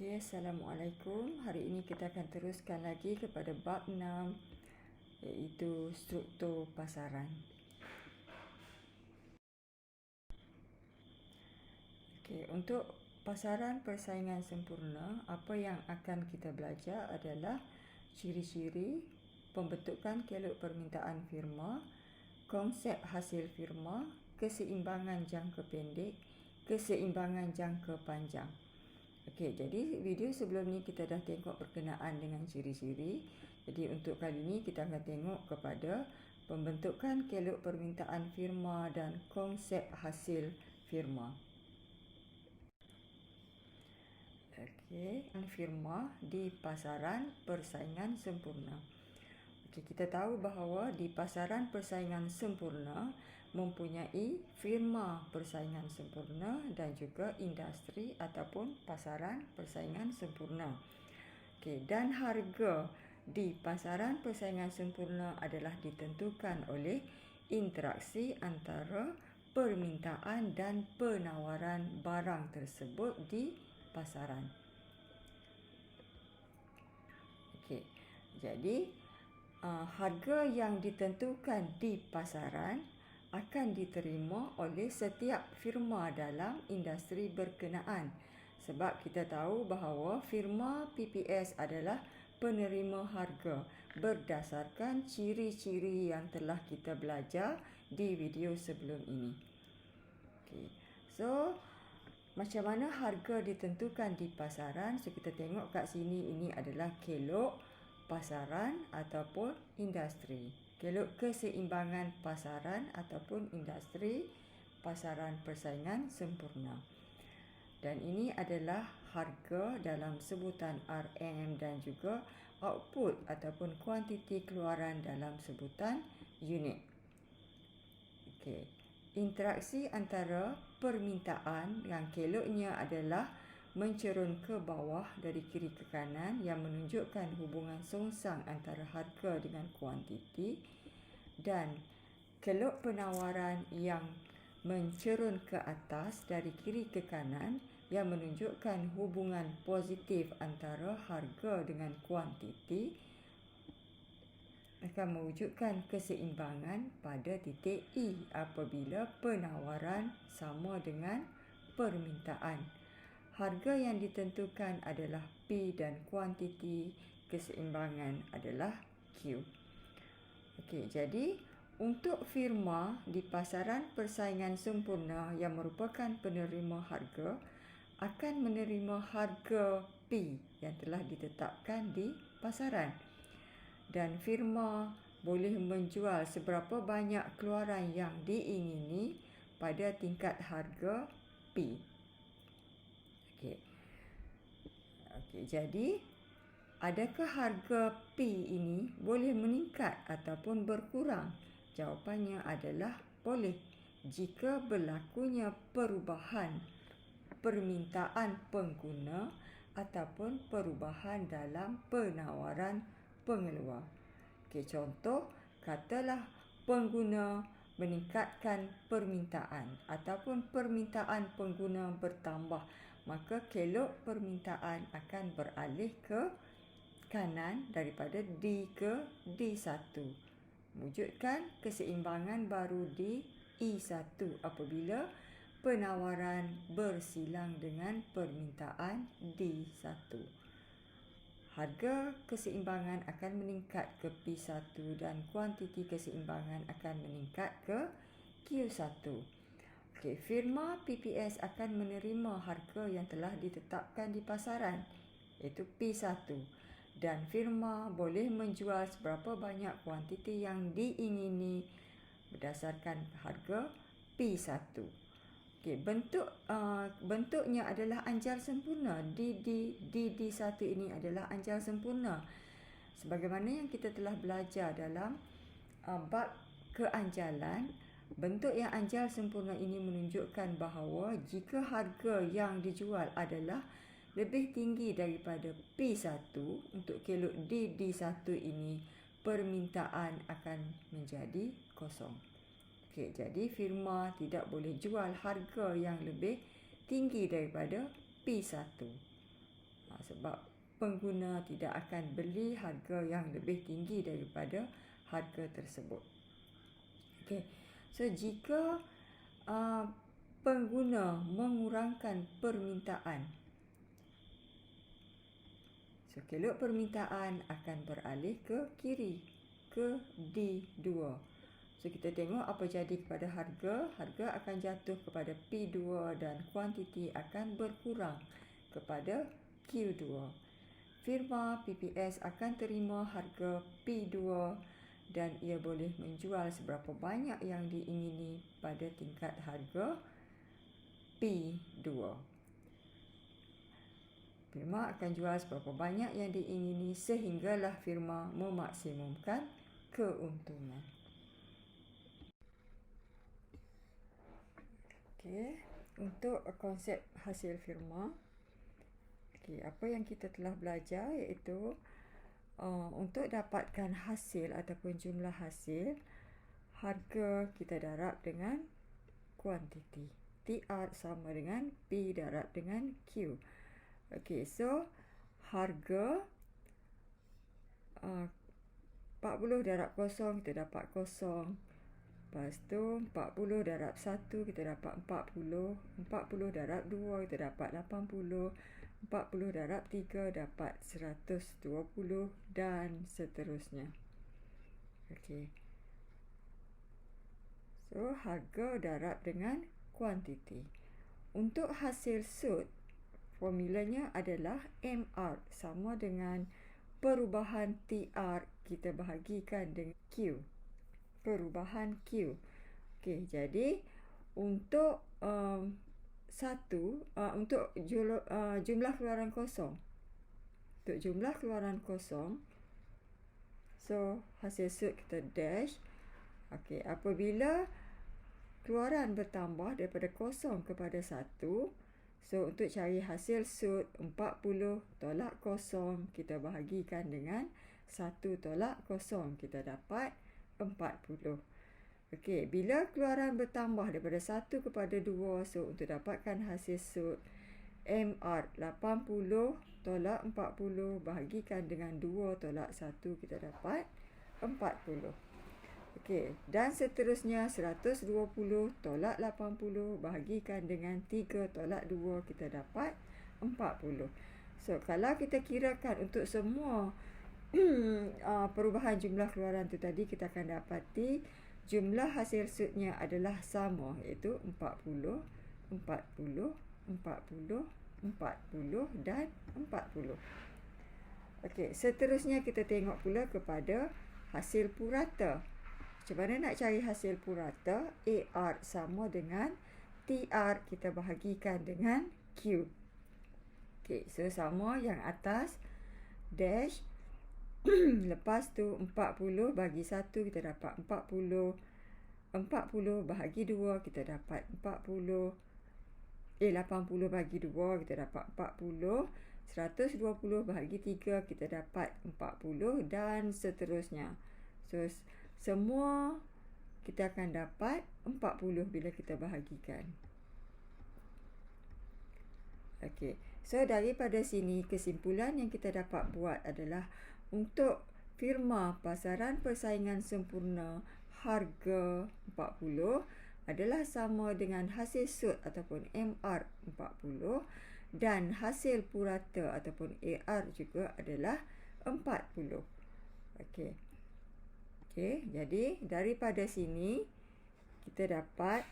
Okey, Assalamualaikum. Hari ini kita akan teruskan lagi kepada bab 6, iaitu struktur pasaran. Okey, untuk pasaran persaingan sempurna, apa yang akan kita belajar adalah ciri-ciri, pembentukan kelok permintaan firma, konsep hasil firma, keseimbangan jangka pendek, keseimbangan jangka panjang. Okey, jadi video sebelum ni kita dah tengok berkenaan dengan ciri-ciri. Jadi untuk kali ini kita akan tengok kepada pembentukan kelok permintaan firma dan konsep hasil firma. Okey, firma di pasaran persaingan sempurna. Okey, kita tahu bahawa di pasaran persaingan sempurna mempunyai firma persaingan sempurna dan juga industri ataupun pasaran persaingan sempurna. Okey, dan harga di pasaran persaingan sempurna adalah ditentukan oleh interaksi antara permintaan dan penawaran barang tersebut di pasaran. Okey, jadi harga yang ditentukan di pasaran akan diterima oleh setiap firma dalam industri berkenaan. Sebab kita tahu bahawa firma PPS adalah penerima harga berdasarkan ciri-ciri yang telah kita belajar di video sebelum ini. Okay. So, macam mana harga ditentukan di pasaran? So, kita tengok kat sini, ini adalah kelok pasaran ataupun industri. Kelok keseimbangan pasaran ataupun industri pasaran persaingan sempurna. Dan ini adalah harga dalam sebutan RM dan juga output ataupun kuantiti keluaran dalam sebutan unit. Okey. Interaksi antara permintaan yang keloknya adalah mencerun ke bawah dari kiri ke kanan yang menunjukkan hubungan songsang antara harga dengan kuantiti, dan kelok penawaran yang mencerun ke atas dari kiri ke kanan yang menunjukkan hubungan positif antara harga dengan kuantiti akan mewujudkan keseimbangan pada titik E apabila penawaran sama dengan permintaan. Harga yang ditentukan adalah P dan kuantiti keseimbangan adalah Q. Okey, jadi untuk firma di pasaran persaingan sempurna yang merupakan penerima harga akan menerima harga P yang telah ditetapkan di pasaran. Dan firma boleh menjual seberapa banyak keluaran yang diingini pada tingkat harga P. Okey, jadi adakah harga P ini boleh meningkat ataupun berkurang? Jawapannya adalah boleh jika berlakunya perubahan permintaan pengguna ataupun perubahan dalam penawaran pengeluar. Okey, contoh, katalah pengguna meningkatkan permintaan ataupun permintaan pengguna bertambah, maka kelok permintaan akan beralih ke kanan daripada D ke D1. Wujudkan keseimbangan baru di E1 apabila penawaran bersilang dengan permintaan D1. Harga keseimbangan akan meningkat ke P1 dan kuantiti keseimbangan akan meningkat ke Q1. Okey, firma PPS akan menerima harga yang telah ditetapkan di pasaran, iaitu P1, dan firma boleh menjual seberapa banyak kuantiti yang diingini berdasarkan harga P1. Okey, bentuknya adalah anjal sempurna. D1 ini adalah anjal sempurna. Sebagaimana yang kita telah belajar dalam bab keanjalan, bentuk yang anjal sempurna ini menunjukkan bahawa jika harga yang dijual adalah lebih tinggi daripada P1 untuk kelok D1 ini, permintaan akan menjadi kosong. Okey, jadi firma tidak boleh jual harga yang lebih tinggi daripada P1. Sebab pengguna tidak akan beli harga yang lebih tinggi daripada harga tersebut. Okey. So jika pengguna mengurangkan permintaan, so kelok permintaan akan beralih ke kiri, ke D2. So kita tengok apa jadi kepada harga. Harga akan jatuh kepada P2 dan kuantiti akan berkurang kepada Q2. Firma PPS akan terima harga P2 dan ia boleh menjual seberapa banyak yang diingini pada tingkat harga P2. Firma akan jual seberapa banyak yang diingini sehinggalah firma memaksimumkan keuntungan. Okey, untuk konsep hasil firma, apa yang kita telah belajar iaitu untuk dapatkan hasil ataupun jumlah hasil, harga kita darab dengan kuantiti. TR sama dengan P darab dengan Q. Okey, so harga 40 darab kosong kita dapat kosong. Lepas tu 40 darab 1 kita dapat 40. 40 darab 2 kita dapat 80. 40 darab 3 dapat 120 dan seterusnya. Okey. So harga darab dengan kuantiti. Untuk hasil sud, formulanya adalah MR sama dengan perubahan TR kita bahagikan dengan Q. Perubahan Q. Okey, jadi untuk untuk jumlah keluaran kosong. Untuk jumlah keluaran kosong, so hasil sud kita dash. Okey, apabila keluaran bertambah daripada kosong kepada 1, so untuk cari hasil sud 40 tolak kosong kita bahagikan dengan 1 tolak kosong kita dapat 40. Okey, bila keluaran bertambah daripada 1 kepada 2, so untuk dapatkan hasil sud MR 80 tolak 40 bahagikan dengan 2 tolak 1 kita dapat 40. Okey, dan seterusnya 120 tolak 80 bahagikan dengan 3 tolak 2 kita dapat 40. So kalau kita kirakan untuk semua perubahan jumlah keluaran tu tadi, kita akan dapati jumlah hasil sudnya adalah sama, iaitu 40, 40, 40, 40 dan 40. Okey, seterusnya kita tengok pula kepada hasil purata. Macam mana nak cari hasil purata? AR sama dengan TR kita bahagikan dengan Q. Okey, so sama yang atas dash. Lepas tu 40 bagi 1 kita dapat 40. 40 bahagi 2 kita dapat 40. 80 bagi 2 kita dapat 40. 120 bahagi 3 kita dapat 40 dan seterusnya. So semua kita akan dapat 40 bila kita bahagikan. Okey. So daripada sini kesimpulan yang kita dapat buat adalah untuk firma pasaran persaingan sempurna, harga 40 adalah sama dengan hasil sud ataupun MR 40 dan hasil purata ataupun AR juga adalah 40. Okey. Okey, jadi daripada sini kita dapat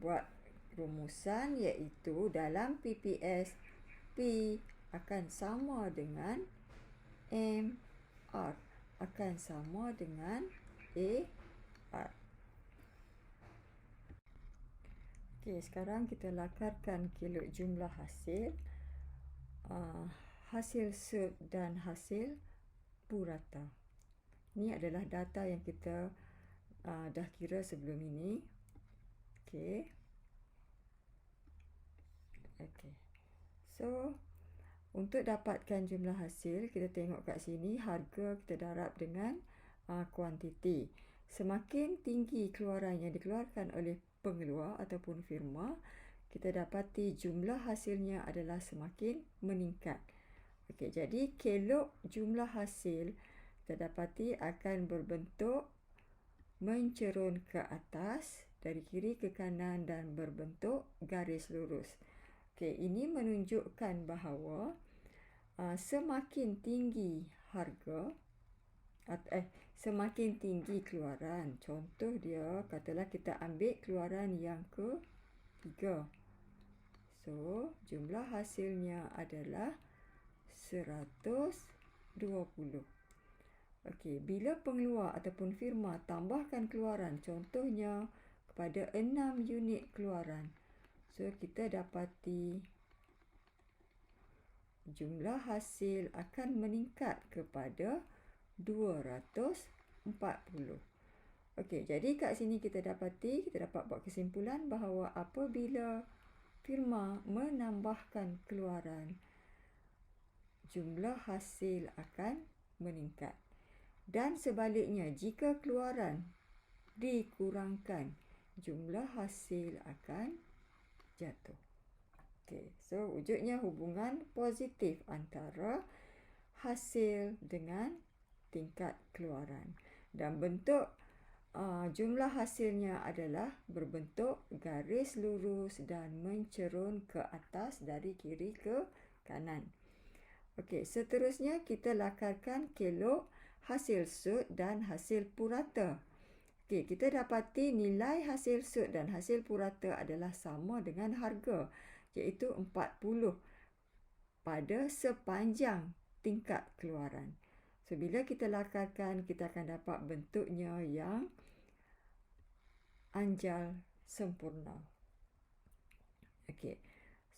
buat rumusan, iaitu dalam PPS P akan sama dengan MR akan sama dengan AR. Okey, sekarang kita lakarkan kelok jumlah hasil, hasil sud dan hasil purata. Ini adalah data yang kita dah kira sebelum ini. Okey. Okey. So untuk dapatkan jumlah hasil, kita tengok kat sini harga kita darab dengan kuantiti. Semakin tinggi keluaran yang dikeluarkan oleh pengeluar ataupun firma, kita dapati jumlah hasilnya adalah semakin meningkat. Okey, jadi kelok jumlah hasil kita dapati akan berbentuk mencerun ke atas dari kiri ke kanan dan berbentuk garis lurus. Okey, ini menunjukkan bahawa semakin tinggi harga semakin tinggi keluaran. Contoh dia, katalah kita ambil keluaran yang ke-3. So, jumlah hasilnya adalah 120. Okey, bila pengeluar ataupun firma tambahkan keluaran, contohnya kepada 6 unit keluaran. So, kita dapati jumlah hasil akan meningkat kepada 240. Okey, jadi kat sini kita dapat buat kesimpulan bahawa apabila firma menambahkan keluaran, jumlah hasil akan meningkat. Dan sebaliknya, jika keluaran dikurangkan, jumlah hasil akan jatuh. Okey, so wujudnya hubungan positif antara hasil dengan tingkat keluaran. Dan bentuk jumlah hasilnya adalah berbentuk garis lurus dan mencerun ke atas dari kiri ke kanan. Okey, seterusnya kita lakarkan kelok hasil sud dan hasil purata. Okey, kita dapati nilai hasil sud dan hasil purata adalah sama dengan harga, iaitu 40 pada sepanjang tingkat keluaran. So, bila kita lakarkan, kita akan dapat bentuknya yang anjal sempurna. Okey.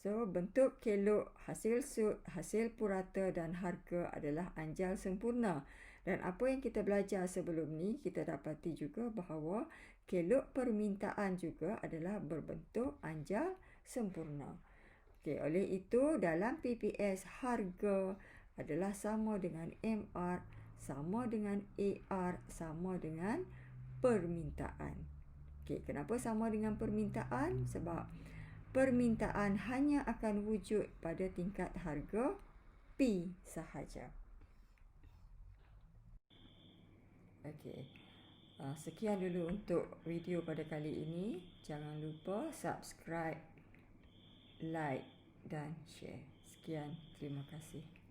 So, bentuk kelok hasil sud, hasil purata dan harga adalah anjal sempurna. Dan apa yang kita belajar sebelum ni, kita dapati juga bahawa kelok permintaan juga adalah berbentuk anjal sempurna. Okey, oleh itu dalam PPS harga adalah sama dengan MR, sama dengan AR, sama dengan permintaan. Okey, kenapa sama dengan permintaan? Sebab permintaan hanya akan wujud pada tingkat harga P sahaja. Okey. Sekian dulu untuk video pada kali ini. Jangan lupa subscribe, like dan share. Sekian, terima kasih.